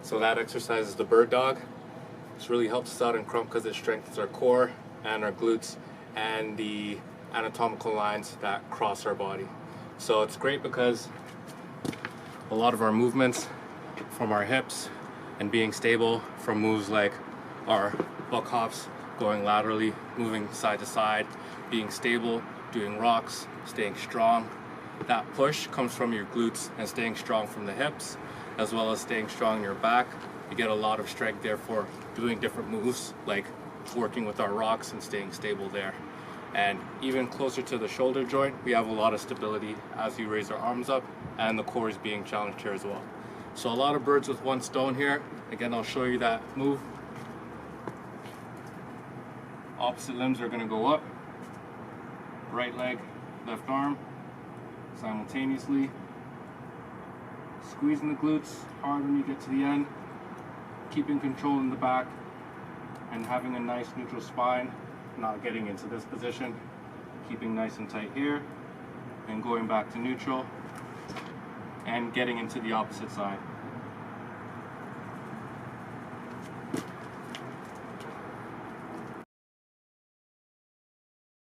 So that exercise is the bird dog. This really helps us out in crump because it strengthens our core and our glutes and the anatomical lines that cross our body. So it's great because a lot of our movements from our hips and being stable from moves like our buck hops, going laterally, moving side to side, being stable, doing rocks, staying strong. That push comes from your glutes and staying strong from the hips, as well as staying strong in your back. You get a lot of strength there for doing different moves, like working with our rocks and staying stable there. And even closer to the shoulder joint, we have a lot of stability as you raise our arms up, and the core is being challenged here as well. So a lot of birds with one stone here. Again, I'll show you that move. Opposite limbs are gonna go up. Right leg, left arm, simultaneously. Squeezing the glutes hard when you get to the end. Keeping control in the back and having a nice neutral spine. Not getting into this position. Keeping nice and tight here. And going back to neutral. And getting into the opposite side.